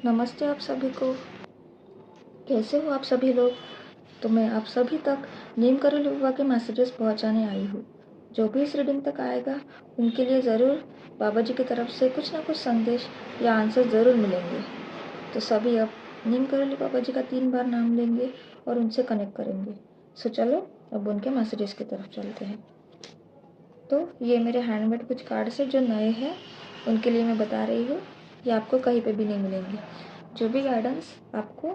नमस्ते आप सभी को। कैसे हो आप सभी लोग। तो मैं आप सभी तक नीम करोली बाबा के मैसेजेस पहुंचाने आई हूँ। जो भी इस रीडिंग तक आएगा उनके लिए ज़रूर बाबा जी की तरफ से कुछ ना कुछ संदेश या आंसर ज़रूर मिलेंगे। तो सभी अब नीम करोली बाबा जी का 3 बार नाम लेंगे और उनसे कनेक्ट करेंगे। सो चलो अब उनके मैसेजेस की तरफ चलते हैं। तो ये मेरे हैंडमेड कुछ कार्ड्स है जो नए हैं, उनके लिए मैं बता रही हूँ। ये आपको कहीं पे भी नहीं मिलेंगे। जो भी गाइडेंस आपको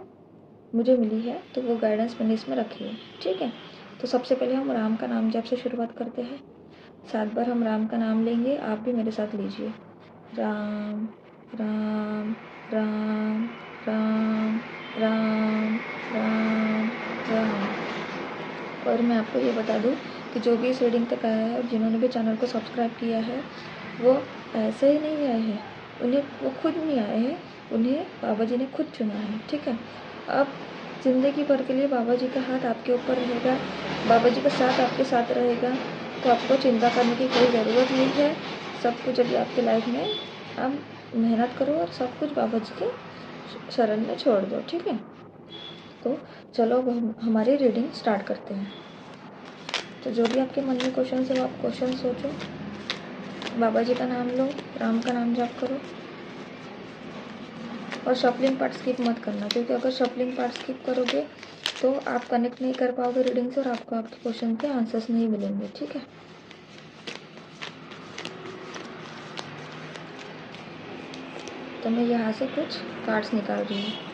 मुझे मिली है तो वो गाइडेंस मैंने इसमें रखी है, ठीक है। तो सबसे पहले हम राम का नाम जप से शुरुआत करते हैं। 7 बार हम राम का नाम लेंगे, आप भी मेरे साथ लीजिए। राम राम राम राम राम राम राम। और मैं आपको ये बता दूं कि जो भी इस रीडिंग तक आया है और जिन्होंने भी चैनल को सब्सक्राइब किया है वो ऐसे ही नहीं आए हैं, उन्हें वो खुद नहीं आए हैं, उन्हें बाबा जी ने खुद चुना है, ठीक है। अब ज़िंदगी भर के लिए बाबा जी का हाथ आपके ऊपर रहेगा, बाबा जी का साथ आपके साथ रहेगा। तो आपको चिंता करने की कोई ज़रूरत नहीं है। सब कुछ अभी आपके लाइफ में आप मेहनत करो और सब कुछ बाबा जी के शरण में छोड़ दो, ठीक है। तो चलो अब हम हमारी रीडिंग स्टार्ट करते हैं। तो जो भी आपके मन में क्वेश्चन है वो आप क्वेश्चन सोचो, बाबा जी का नाम लो, राम का नाम जाप करो और शफलिंग पार्ट स्किप मत करना, क्योंकि अगर शफलिंग पार्ट स्किप करोगे तो आप कनेक्ट नहीं कर पाओगे रीडिंग से और आपको आपके क्वेश्चन के आंसर्स नहीं मिलेंगे, ठीक है। तो मैं यहाँ से कुछ कार्ड्स निकाल रही हूँ।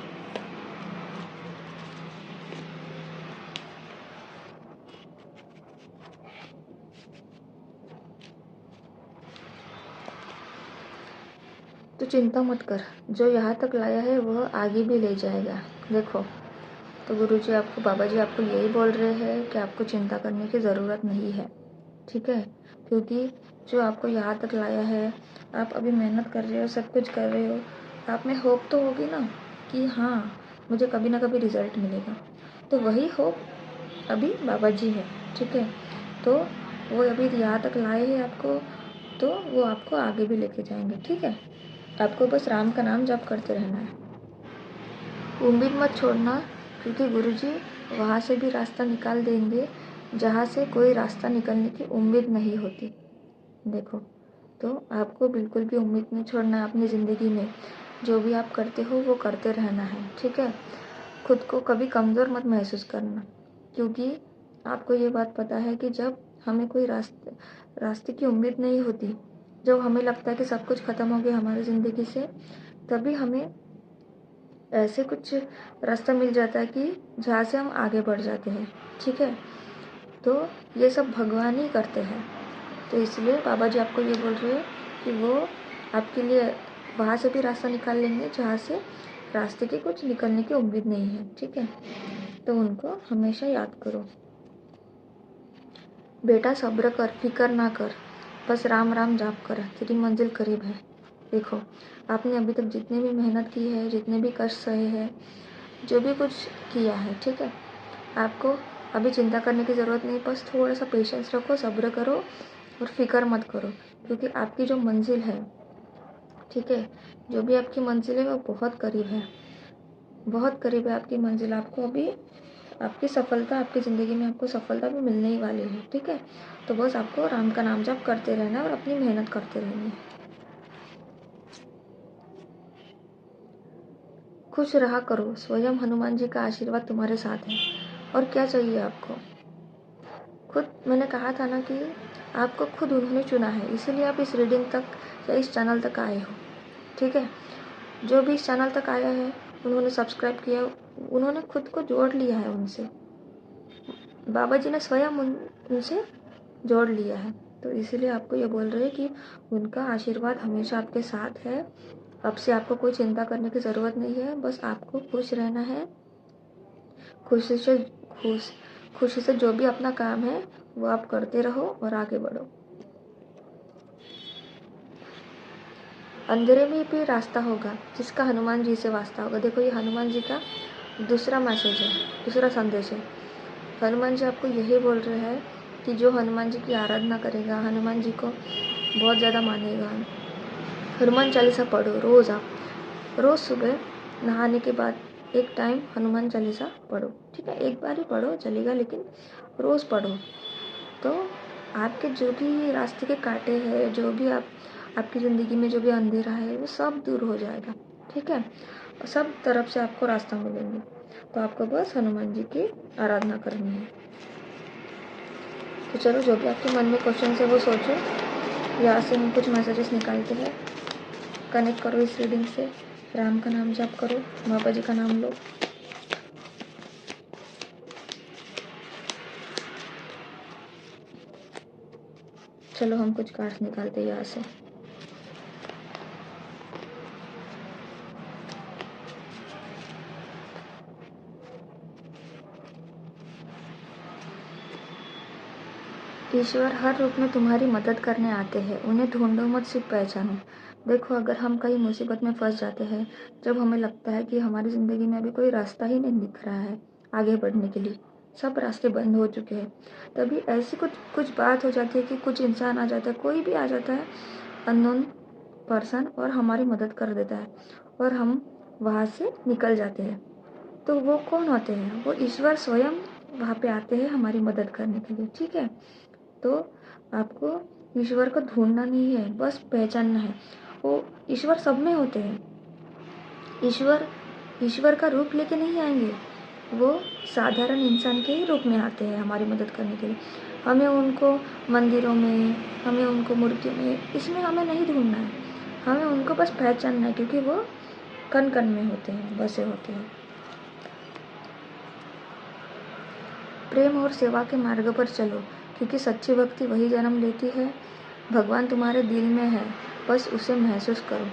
तो चिंता मत कर, जो यहाँ तक लाया है वह आगे भी ले जाएगा। देखो, तो गुरुजी आपको, बाबा जी आपको यही बोल रहे हैं कि आपको चिंता करने की ज़रूरत नहीं है, ठीक है। क्योंकि जो आपको यहाँ तक लाया है, आप अभी मेहनत कर रहे हो, सब कुछ कर रहे हो, आप में होप तो होगी ना कि हाँ मुझे कभी ना कभी रिजल्ट मिलेगा। तो वही होप अभी बाबा जी है, ठीक है। तो वो अभी यहाँ तक लाए हैं आपको, तो वो आपको आगे भी लेके जाएंगे, ठीक है। आपको बस राम का नाम जप करते रहना है। उम्मीद मत छोड़ना, क्योंकि गुरुजी वहाँ से भी रास्ता निकाल देंगे जहाँ से कोई रास्ता निकलने की उम्मीद नहीं होती। देखो, तो आपको बिल्कुल भी उम्मीद नहीं छोड़ना है अपनी ज़िंदगी में। जो भी आप करते हो वो करते रहना है, ठीक है। खुद को कभी कमज़ोर मत महसूस करना, क्योंकि आपको ये बात पता है कि जब हमें कोई रास्ते की उम्मीद नहीं होती, जब हमें लगता है कि सब कुछ ख़त्म हो गया हमारी ज़िंदगी से, तभी हमें ऐसे कुछ रास्ता मिल जाता है कि जहाँ से हम आगे बढ़ जाते हैं, ठीक है। तो ये सब भगवान ही करते हैं। तो इसलिए बाबा जी आपको ये बोल रहे हैं कि वो आपके लिए वहाँ से भी रास्ता निकाल लेंगे जहाँ से रास्ते की कुछ निकलने की उम्मीद नहीं है, ठीक है। तो उनको हमेशा याद करो। बेटा सब्र कर, फिक्र ना कर, बस राम राम जाप कर, तेरी मंजिल करीब है। देखो, आपने अभी तक जितनी भी मेहनत की है, जितने भी कष्ट सहे हैं, जो भी कुछ किया है, ठीक है, आपको अभी चिंता करने की ज़रूरत नहीं। बस थोड़ा सा पेशेंस रखो, सब्र करो और फिक्र मत करो, क्योंकि आपकी जो मंजिल है, ठीक है, जो भी आपकी मंजिल है वो बहुत करीब है, बहुत करीब है आपकी मंजिल। आपको अभी आपकी सफलता, आपकी ज़िंदगी में आपको सफलता भी मिलने ही वाली है, ठीक है। तो बस आपको राम का नाम जप करते रहना है और अपनी मेहनत करते रहनी है। खुश रहा करो, स्वयं हनुमान जी का आशीर्वाद तुम्हारे साथ है। और क्या चाहिए आपको। खुद मैंने कहा था ना कि आपको खुद उन्होंने चुना है, इसीलिए आप इस रीडिंग तक या इस चैनल तक आए हो, ठीक है। जो भी इस चैनल तक आया है, उन्होंने सब्सक्राइब किया, उन्होंने खुद को जोड़ लिया है उनसे, बाबा जी ने स्वयं उनसे जोड़ लिया है। तो इसीलिए आपको ये बोल रहे हैं कि उनका आशीर्वाद हमेशा आपके साथ है। अब से आपको कोई चिंता करने की ज़रूरत नहीं है, बस आपको खुश रहना है। खुशी से खुशी से जो भी अपना काम है वो आप करते रहो और आगे बढ़ो। अंधेरे में भी रास्ता होगा जिसका हनुमान जी से वास्ता होगा। देखो, ये हनुमान जी का दूसरा मैसेज है, दूसरा संदेश है। हनुमान जी आपको यही बोल रहे हैं कि जो हनुमान जी की आराधना करेगा, हनुमान जी को बहुत ज़्यादा मानेगा, हनुमान चालीसा पढ़ो रोज़। आप रोज़ सुबह नहाने के बाद एक टाइम हनुमान चालीसा पढ़ो, ठीक है। एक बार ही पढ़ो चलेगा, लेकिन रोज़ पढ़ो। तो आपके जो भी रास्ते के कांटे हैं, जो भी आपकी ज़िंदगी में जो भी अंधेरा है, वो सब दूर हो जाएगा, ठीक है। और सब तरफ से आपको रास्ता मिलेंगे। तो आपको बस हनुमान जी की आराधना करनी है। तो चलो, जो भी आपके मन में क्वेश्चन है वो सोचो। यहाँ से हम कुछ मैसेजेस निकालते हैं। कनेक्ट करो इस रीडिंग से। राम का नाम जप करो, बाबा जी का नाम लो। चलो हम कुछ कार्ड्स निकालते हैं यहाँ से। ईश्वर हर रूप में तुम्हारी मदद करने आते हैं। उन्हें ढूंढो मत, सिर्फ पहचानो। देखो, अगर हम कहीं मुसीबत में फंस जाते हैं, जब हमें लगता है कि हमारी ज़िंदगी में अभी कोई रास्ता ही नहीं दिख रहा है आगे बढ़ने के लिए, सब रास्ते बंद हो चुके हैं, तभी ऐसी कुछ कुछ बात हो जाती है कि कुछ इंसान आ जाता है, कोई भी आ जाता है, अननोन पर्सन, और हमारी मदद कर देता है और हम वहाँ से निकल जाते हैं। तो वो कौन होते हैं? वो ईश्वर स्वयं वहाँ पे आते हैं हमारी मदद करने के लिए, ठीक है। तो आपको ईश्वर को ढूंढना नहीं है, बस पहचानना है। वो ईश्वर सब में होते हैं। ईश्वर का रूप लेके नहीं आएंगे, वो साधारण इंसान के ही रूप में आते हैं हमारी मदद करने के लिए। हमें उनको मंदिरों में, हमें उनको मूर्तियों में, इसमें हमें नहीं ढूंढना है। हमें उनको बस पहचानना है, क्योंकि वो कण कण में होते हैं, बसे होते हैं। प्रेम और सेवा के मार्ग पर चलो, क्योंकि सच्ची भक्ति वही जन्म लेती है। भगवान तुम्हारे दिल में है, बस उसे महसूस करो।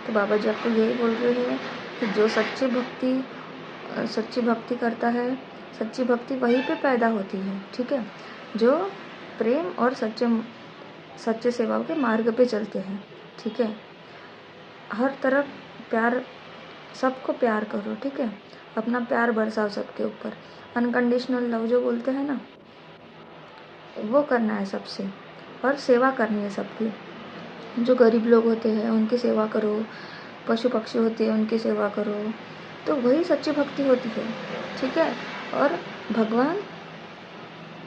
तो बाबा जी आपको यही बोल रहे हैं कि जो सच्ची भक्ति करता है, सच्ची भक्ति वहीं पे पैदा होती है, ठीक है। जो प्रेम और सच्चे सेवा के मार्ग पे चलते हैं, ठीक है। हर तरफ प्यार, सबको प्यार करो, ठीक है। अपना प्यार बरसाओ सबके ऊपर। अनकंडीशनल लव जो बोलते हैं ना, वो करना है सबसे, और सेवा करनी है सबकी। जो गरीब लोग होते हैं उनकी सेवा करो, पशु पक्षी होते हैं उनकी सेवा करो, तो वही सच्ची भक्ति होती है, ठीक है। और भगवान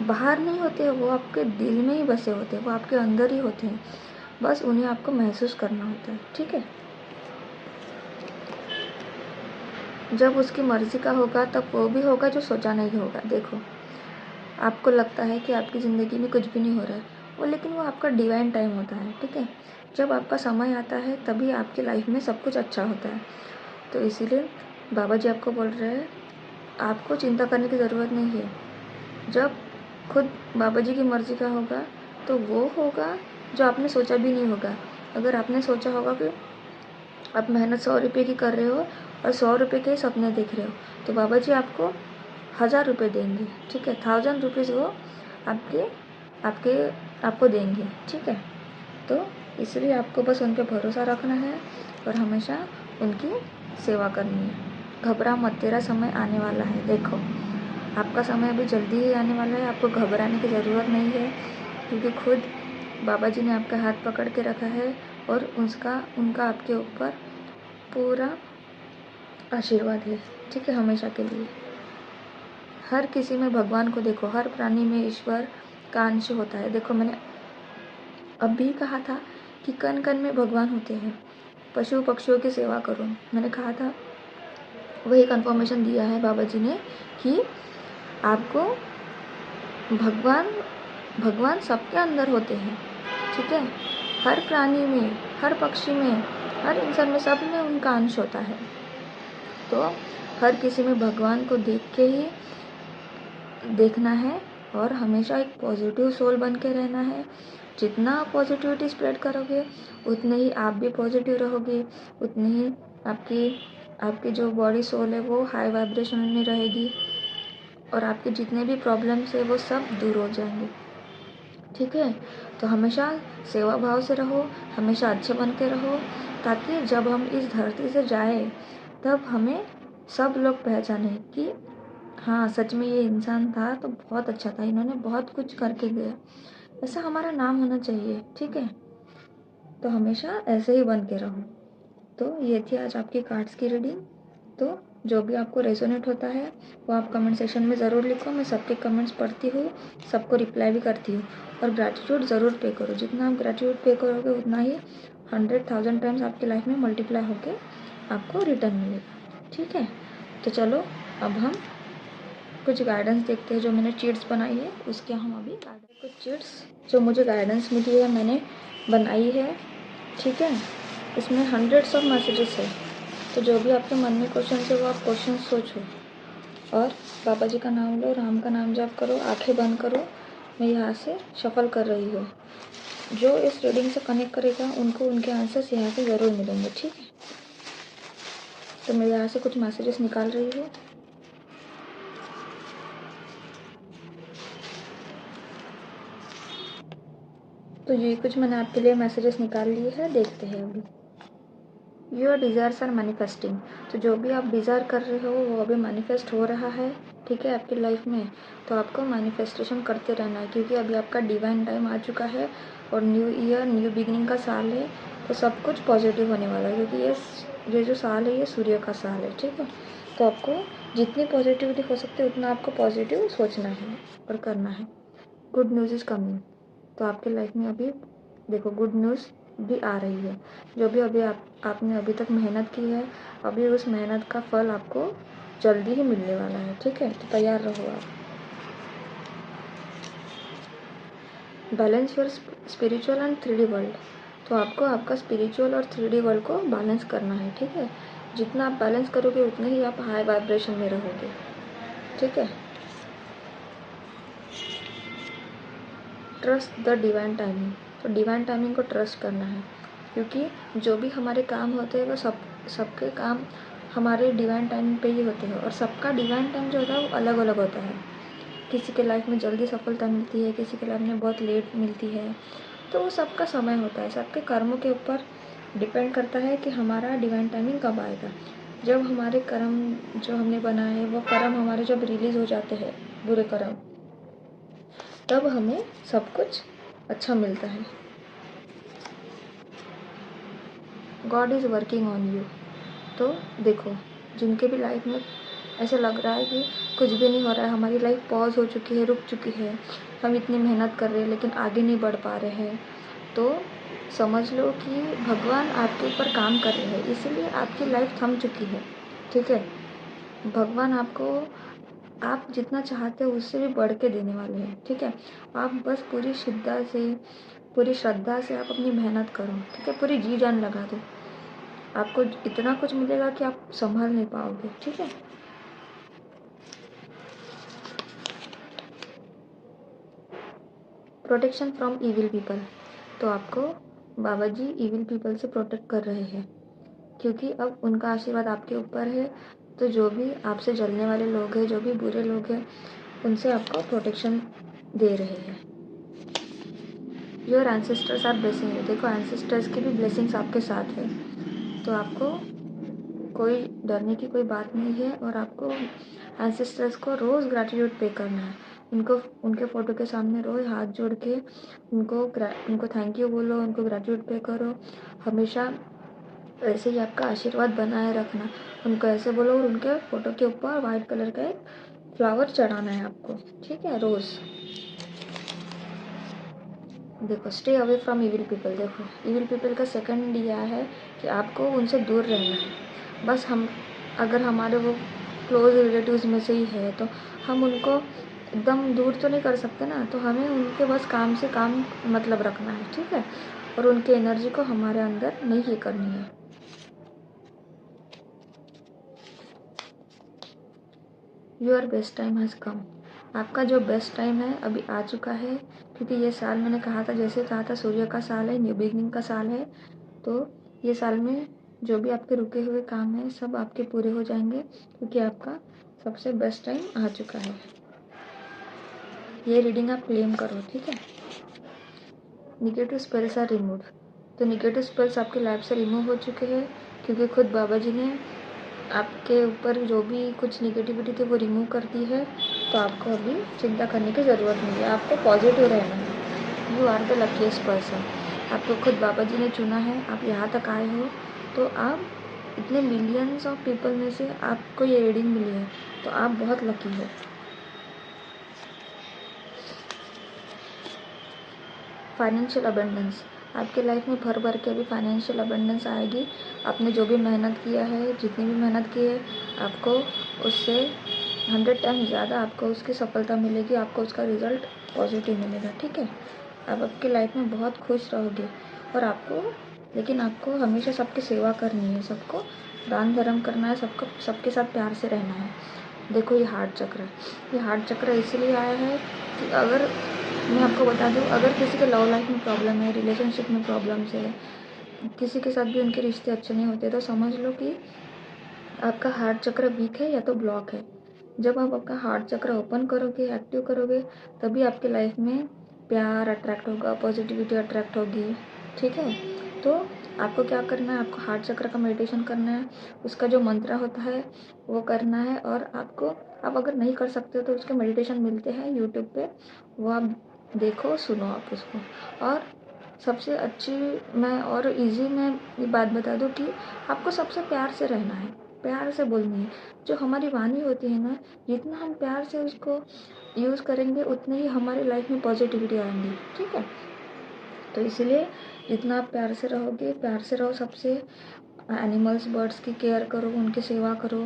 बाहर नहीं होते, वो आपके दिल में ही बसे होते हैं, वो आपके अंदर ही होते हैं, बस उन्हें आपको महसूस करना होता है, ठीक है। जब उसकी मर्जी का होगा तब वो भी होगा जो सोचा नहीं होगा। देखो, आपको लगता है कि आपकी ज़िंदगी में कुछ भी नहीं हो रहा है, लेकिन वो आपका डिवाइन टाइम होता है, ठीक है। जब आपका समय आता है तभी आपकी लाइफ में सब कुछ अच्छा होता है। तो इसीलिए बाबा जी आपको बोल रहे हैं, आपको चिंता करने की ज़रूरत नहीं है। जब खुद बाबा जी की मर्जी का होगा तो वो होगा जो आपने सोचा भी नहीं होगा। अगर आपने सोचा होगा कि आप मेहनत 100 रुपये की कर रहे हो और 100 रुपये के सपने देख रहे हो, तो बाबा जी आपको 1000 रुपये देंगे, ठीक है। 1000 रुपीज़ वो आपको देंगे, ठीक है। तो इसलिए आपको बस उन पर भरोसा रखना है और हमेशा उनकी सेवा करनी है। घबरा मत, तेरा समय आने वाला है। देखो, आपका समय अभी जल्दी ही आने वाला है, आपको घबराने की ज़रूरत नहीं है, क्योंकि खुद बाबा जी ने आपका हाथ पकड़ के रखा है और उनका आपके ऊपर पूरा आशीर्वाद है, ठीक है, हमेशा के लिए। हर किसी में भगवान को देखो, हर प्राणी में ईश्वर का अंश होता है। देखो, मैंने अभी कहा था कि कण कण में भगवान होते हैं। पशु पक्षियों की सेवा करो, मैंने कहा था, वही कंफर्मेशन दिया है बाबा जी ने कि आपको भगवान सबके अंदर होते हैं, ठीक है। हर प्राणी में, हर पक्षी में, हर इंसान में, सब में उनका अंश होता है। तो हर किसी में भगवान को देख के ही देखना है और हमेशा एक पॉजिटिव सोल बन के रहना है। जितना आप पॉजिटिविटी स्प्रेड करोगे, उतने ही आप भी पॉजिटिव रहोगे, उतनी ही आपकी जो बॉडी सोल है वो हाई वाइब्रेशन में रहेगी और आपके जितने भी प्रॉब्लम्स है वो सब दूर हो जाएंगे, ठीक है। तो हमेशा सेवा भाव से रहो, हमेशा अच्छे बन के रहो, ताकि जब हम इस धरती से जाए तब हमें सब लोग पहचाने कि हाँ, सच में ये इंसान था तो बहुत अच्छा था, इन्होंने बहुत कुछ करके गया, ऐसा हमारा नाम होना चाहिए, ठीक है। तो हमेशा ऐसे ही बन के रहो। तो ये थी आज आपकी कार्ड्स की रीडिंग। तो जो भी आपको रेजोनेट होता है वो आप कमेंट सेक्शन में ज़रूर लिखो। मैं सबके कमेंट्स पढ़ती हूँ, सबको रिप्लाई भी करती हूँ। और ग्रैटिट्यूड ज़रूर पे करो। जितना आप ग्रैटिट्यूड पे करोगे उतना ही 100,000 टाइम्स आपकी लाइफ में मल्टीप्लाई होके आपको रिटर्न मिलेगा। ठीक है, तो चलो अब हम कुछ गाइडेंस देखते हैं जो मैंने चीट्स बनाई है उसके हम अभी कुछ चीट्स जो मुझे गाइडेंस मिली है मैंने बनाई है। ठीक है, इसमें हंड्रेड्स ऑफ मैसेजेस है, तो जो भी आपके मन में क्वेश्चन है वो आप क्वेश्चन सोचो और बाबा जी का नाम लो, राम का नाम जप करो, आंखें बंद करो। मैं यहाँ से शफल कर रही हूँ। जो इस रीडिंग से कनेक्ट करेगा उनको उनके आंसर्स यहाँ से ज़रूर मिलेंगे। ठीक है, तो मैं यहाँ से कुछ मैसेजेस निकाल रही हूँ। तो ये कुछ मैंने आपके लिए मैसेजेस निकाल लिए हैं, देखते हैं अभी। Your desires are manifesting. तो जो भी आप डिज़ायर कर रहे हो वो अभी मैनिफेस्ट हो रहा है। ठीक है, आपकी लाइफ में तो आपको मैनिफेस्टेशन करते रहना है, क्योंकि अभी आपका डिवाइन टाइम आ चुका है और न्यू ईयर न्यू बिगिनिंग का साल है। तो सब कुछ पॉजिटिव होने वाला है, क्योंकि ये जो साल है ये सूर्य का साल है। ठीक है, तो आपको जितनी पॉजिटिविटी हो सकती है उतना आपको पॉजिटिव सोचना है और करना है। Good news is coming. तो आपके लाइफ में अभी देखो गुड न्यूज़ भी आ रही है। जो भी अभी आपने अभी तक मेहनत की है, अभी उस मेहनत का फल आपको जल्दी ही मिलने वाला है। ठीक है, तो तैयार रहो आप। Balance your spiritual and 3D world. तो आपको आपका स्पिरिचुअल और 3D वर्ल्ड को बैलेंस करना है। ठीक है, जितना आप बैलेंस करोगे उतने ही आप हाई वाइब्रेशन में रहोगे। ठीक है, ट्रस्ट द डिवाइन टाइमिंग। तो डिवाइन टाइमिंग को ट्रस्ट करना है, क्योंकि जो भी हमारे काम होते हैं वो सबके काम हमारे डिवाइन टाइमिंग पे ही होते हैं। और सबका डिवाइन टाइम जो होता है वो अलग अलग होता है। किसी के लाइफ में जल्दी सफलता मिलती है, किसी के लाइफ में बहुत लेट मिलती है। तो वो सबका समय होता है, सबके कर्मों के ऊपर डिपेंड करता है कि हमारा डिवाइन टाइमिंग कब आएगा। जब हमारे कर्म जो हमने बनाए हैं वो कर्म हमारे जब रिलीज़ हो जाते हैं, बुरे कर्म, तब हमें सब कुछ अच्छा मिलता है। God is working on you. तो देखो, जिनके भी लाइफ में ऐसा लग रहा है कि कुछ भी नहीं हो रहा है, हमारी लाइफ पॉज हो चुकी है, रुक चुकी है, हम इतनी मेहनत कर रहे हैं लेकिन आगे नहीं बढ़ पा रहे हैं, तो समझ लो कि भगवान आपके ऊपर काम कर रहे हैं, इसीलिए आपकी लाइफ थम चुकी है। ठीक है, भगवान आपको आप जितना चाहते हो उससे भी बढ़ के देने वाले हैं। ठीक है, आप बस पूरी पूरी श्रद्धा से आप अपनी मेहनत करो। ठीक है, पूरी जी जान लगा दो, आपको इतना कुछ मिलेगा कि आप संभाल नहीं पाओगे। ठीक है, प्रोटेक्शन फ्रॉम इविल पीपल। तो आपको बाबा जी इविल पीपल से प्रोटेक्ट कर रहे हैं, क्योंकि अब उनका आशीर्वाद आपके ऊपर है। तो जो भी आपसे जलने वाले लोग हैं, जो भी बुरे लोग हैं, उनसे आपको प्रोटेक्शन दे रहे हैं। Your ancestors are blessing you. देखो, एंसेस्टर्स की भी ब्लेसिंग्स आपके साथ है, तो आपको कोई डरने की कोई बात नहीं है। और आपको एंसेस्टर्स को रोज़ ग्रैटिट्यूड पे करना है। उनको उनके फ़ोटो के सामने रोज़ हाथ जोड़ के उनको थैंक यू बोलो, उनको ग्रैटिट्यूड पे करो। हमेशा ऐसे ही आपका आशीर्वाद बनाए रखना। उनको ऐसे बोलो और उनके फ़ोटो के ऊपर वाइट कलर का एक फ्लावर चढ़ाना है आपको। ठीक है, रोज़। देखो, stay away from evil people. देखो, इविल पीपल का सेकंड यह है कि आपको उनसे दूर रहना है। बस अगर हमारे वो क्लोज रिलेटिव्स में से ही है तो हम उनको एकदम दूर तो नहीं कर सकते ना, तो हमें उनके बस काम से काम मतलब रखना है। ठीक है, और उनकी एनर्जी को हमारे अंदर नहीं ही करनी है। Your best time has come. आपका जो बेस्ट टाइम है अभी आ चुका है, क्योंकि ये साल मैंने कहा था, जैसे कहा था, सूर्य का साल है, न्यू बिगनिंग का साल है। तो ये साल में जो भी आपके रुके हुए काम हैं सब आपके पूरे हो जाएंगे, क्योंकि आपका सबसे बेस्ट टाइम आ चुका है। ये रीडिंग आप क्लेम करो। ठीक है, निगेटिव स्पेल्स आर रिमूव। तो निगेटिव स्पेल्स आपकी लाइफ से रिमूव हो चुके हैं, क्योंकि खुद बाबा जी ने आपके ऊपर जो भी कुछ निगेटिविटी थी वो रिमूव कर दी है। तो आपको अभी चिंता करने की ज़रूरत नहीं है, आपको पॉजिटिव रहना है। You are the luckiest person. आपको खुद बाबा जी ने चुना है, आप यहाँ तक आए हो, तो आप इतने मिलियंस ऑफ पीपल में से आपको ये रीडिंग मिली है, तो आप बहुत लकी हो। फाइनेंशियल अबंडेंस, आपके लाइफ में भर भर के अभी फाइनेंशियल अबंडेंस आएगी। आपने जो भी मेहनत किया है, जितनी भी मेहनत की है, आपको उससे 100 टाइम ज़्यादा आपको उसकी सफलता मिलेगी, आपको उसका रिजल्ट पॉजिटिव मिलेगा। ठीक है, आप आपकी लाइफ में बहुत खुश रहोगे। और लेकिन आपको हमेशा सबकी सेवा करनी है, सबको दान धर्म करना है, सबके साथ प्यार से रहना है। देखो ये हार्ट चक्र है, ये हार्ट चक्र इसलिए आया है कि अगर मैं आपको बता दूं, अगर किसी के लव लाइफ में प्रॉब्लम है, रिलेशनशिप में प्रॉब्लम्स है, किसी के साथ भी उनके रिश्ते अच्छे नहीं होते, तो समझ लो कि आपका हार्ट चक्र वीक है या तो ब्लॉक है। जब आप आपका हार्ट चक्र ओपन करोगे, एक्टिव करोगे, तभी आपके लाइफ में प्यार अट्रैक्ट होगा, पॉजिटिविटी अट्रैक्ट होगी। ठीक है, तो आपको क्या करना है, आपको हार्ट चक्र का मेडिटेशन करना है, उसका जो मंत्र होता है वो करना है। और आप अगर नहीं कर सकते हो तो उसके मेडिटेशन मिलते हैं यूट्यूब पे, वो आप देखो, सुनो आप उसको। और सबसे अच्छी मैं और इजी मैं ये बात बता दूँ कि आपको सबसे प्यार से रहना है, प्यार से बोलनी है। जो हमारी वाणी होती है ना, जितना हम प्यार से उसको यूज़ करेंगे, उतनी ही हमारी लाइफ में पॉजिटिविटी आएंगी। ठीक है, तो इसलिए जितना आप प्यार से रहोगे, प्यार से रहो सबसे। एनिमल्स, बर्ड्स की केयर करो, उनकी सेवा करो।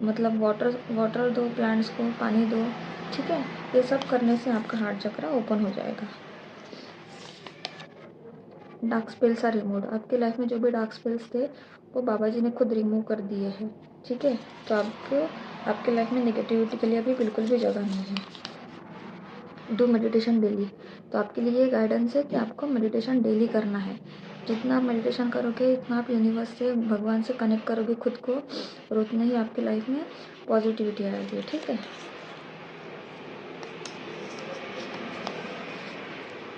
मतलब वाटर दो, प्लांट्स को पानी दो। ठीक है, ये सब करने से आपका हार्ट चक्र ओपन हो जाएगा। डार्क स्पेल्स आर रिमूव्ड, आपके लाइफ में जो भी डार्क स्पेल्स थे वो बाबा जी ने खुद रिमूव कर दिए हैं। ठीक है, तो आपके लाइफ में नेगेटिविटी के लिए अभी बिल्कुल भी जगह नहीं है। डू मेडिटेशन डेली, तो आपके लिए ये गाइडेंस है कि आपको मेडिटेशन डेली करना है। जितना आप मेडिटेशन करोगे, इतना आप यूनिवर्स से, भगवान से कनेक्ट करोगे खुद को, और उतना ही आपकी लाइफ में पॉजिटिविटी आएगी। ठीक है,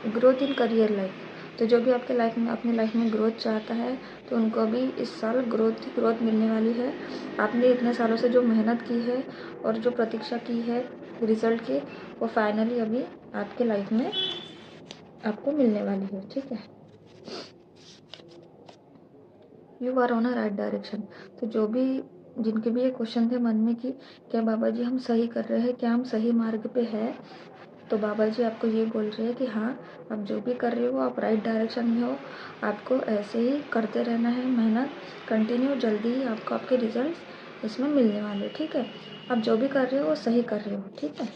ग्रोथ इन करियर लाइफ, तो जो भी आपके लाइफ में अपनी लाइफ में ग्रोथ चाहता है, तो उनको भी इस साल ग्रोथ मिलने वाली है। आपने इतने सालों से जो मेहनत की है और जो प्रतीक्षा की है रिजल्ट की, वो फाइनली अभी आपके लाइफ में आपको मिलने वाली है। ठीक है, you are on a right direction, तो जिनके भी ये क्वेश्चन थे मन में कि क्या बाबा जी हम सही कर रहे हैं, क्या हम सही मार्ग पे है, तो बाबा जी आपको ये बोल रहे हैं कि हाँ, आप जो भी कर रहे हो आप राइट डायरेक्शन में हो। आपको ऐसे ही करते रहना है, मेहनत कंटिन्यू, जल्दी ही आपको आपके रिजल्ट इसमें मिलने वाले। ठीक है, आप जो भी कर रहे हो वो सही कर रहे हो। ठीक है,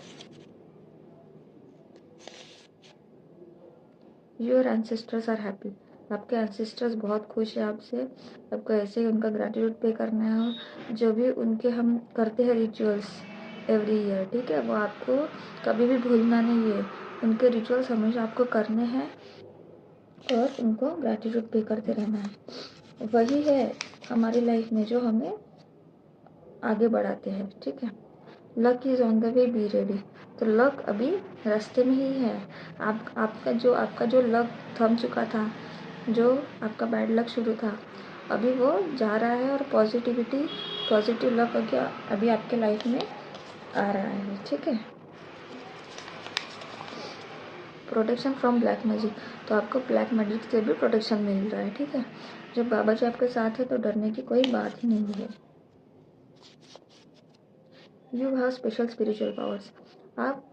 योर एंसेस्टर्स आर हैप्पी, आपके एंसेस्टर्स बहुत खुश है आपसे। आपको ऐसे ही उनका ग्रैटिट्यूड पे करना है। जो भी उनके हम करते हैं रिचुअल्स एवरी ईयर, ठीक है, वो आपको कभी भी भूलना नहीं है। उनके रिचुअल्स हमेशा आपको करने हैं और उनको ग्रैटिट्यूड पे करते रहना है। वही है हमारी लाइफ में जो हमें आगे बढ़ाते हैं। ठीक है, luck is on the way, be ready, तो लक अभी रास्ते में ही है। आपका जो लक थम चुका था, जो आपका बैड लक शुरू था, अभी वो जा रहा है और पॉजिटिव लक अभी आपके लाइफ में आ रहा है। ठीक है, प्रोटेक्शन फ्रॉम ब्लैक मैजिक, तो आपको ब्लैक मैजिक से भी प्रोटेक्शन मिल रहा है। ठीक है, जब बाबा जी आपके साथ है तो डरने की कोई बात ही नहीं है। You have special spiritual powers, आप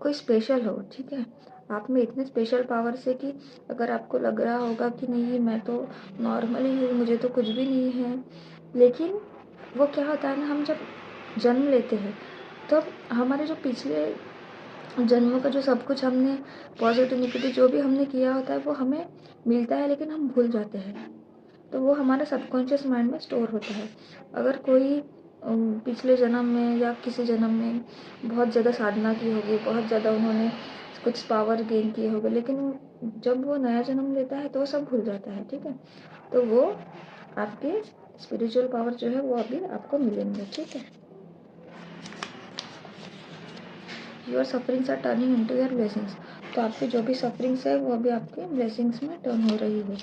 कोई स्पेशल हो। ठीक है, आप में इतने स्पेशल पावर्स है कि अगर आपको लग रहा होगा कि नहीं मैं तो नॉर्मल ही हूँ, मुझे तो कुछ भी नहीं है, लेकिन वो क्या होता है ना, हम जब जन्म लेते हैं तो हमारे जो पिछले जन्मों का जो सब कुछ हमने पॉजिटिव नेगेटिव जो भी हमने किया होता है वो हमें मिलता है, लेकिन हम भूल जाते हैं। तो वो हमारा सबकॉन्शियस माइंड में स्टोर होता है। अगर कोई पिछले जन्म में या किसी जन्म में बहुत ज़्यादा साधना की होगी, बहुत ज़्यादा उन्होंने कुछ पावर गेन किए होंगे, लेकिन जब वो नया जन्म लेता है तो वो सब भूल जाता है। ठीक है, तो वो आपके स्पिरिचुअल पावर जो है वो अभी आपको मिलेंगे। ठीक है, your sufferings are turning into your blessings, तो आपकी जो भी सफरिंग्स है वो अभी आपके ब्लेसिंग्स में टर्न हो रही है।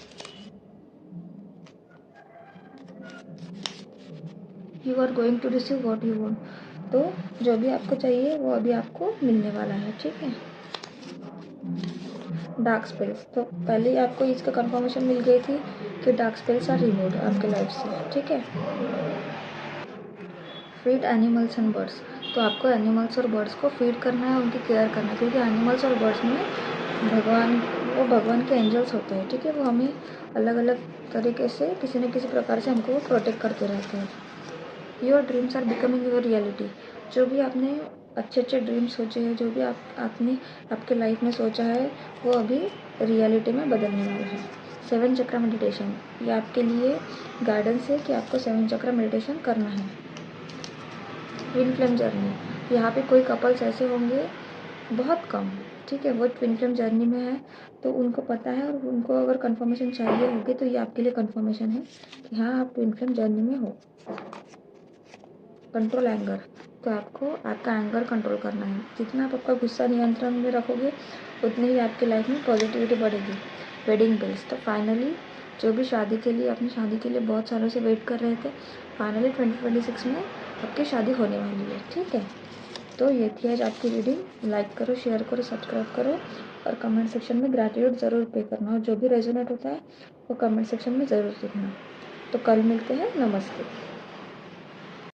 You are going to receive what you want, तो जो भी आपको चाहिए वो अभी आपको मिलने वाला है। ठीक है, डार्क स्पेल्स, तो पहले ही आपको इसका कंफर्मेशन मिल गई थी कि डार्क स्पेल्स आर रिमूव्ड आपके लाइफ से, ठीक है। फीड एनिमल्स एंड बर्ड्स, तो आपको एनिमल्स और बर्ड्स को फीड करना है, उनकी केयर करना है, क्योंकि एनिमल्स और बर्ड्स में भगवान के एंजल्स होते हैं, ठीक है। वो हमें अलग अलग तरीके से किसी न किसी प्रकार से हमको वो प्रोटेक्ट करते रहते हैं। Your dreams are becoming your reality, जो भी आपने अच्छे अच्छे ड्रीम्स सोचे हैं, जो भी आपने आपके लाइफ में सोचा है, वो अभी रियलिटी में बदलने वाला है। 7 चक्र मेडिटेशन, ये आपके लिए गाइडेंस है कि आपको 7 चक्र मेडिटेशन करना है। ट्विन फ्लेम जर्नी, यहाँ पे कोई कपल्स ऐसे होंगे, बहुत कम, ठीक है, वो ट्विन फ्लेम जर्नी में है, तो उनको पता है, और उनको अगर कंफर्मेशन चाहिए होगी तो ये आपके लिए कंफर्मेशन है कि हाँ आप ट्विन फ्लेम जर्नी में हो। कंट्रोल एंगर, तो आपको आपका एंगर कंट्रोल करना है। जितना आप आपका गुस्सा नियंत्रण में रखोगे उतनी ही आपकी लाइफ में पॉजिटिविटी बढ़ेगी। वेडिंग बिल्स, तो फाइनली जो भी शादी के लिए अपनी शादी के लिए बहुत सालों से वेट कर रहे थे, फाइनली 2026 में आपकी शादी होने वाली है, ठीक है। तो ये थी आज आपकी रीडिंग। लाइक करो, शेयर करो, सब्सक्राइब करो, और कमेंट सेक्शन में ग्रैटिट्यूड ज़रूर पे करना, और जो भी रेजोनेट होता है वो कमेंट सेक्शन में ज़रूर लिखना। तो कल मिलते हैं, नमस्ते।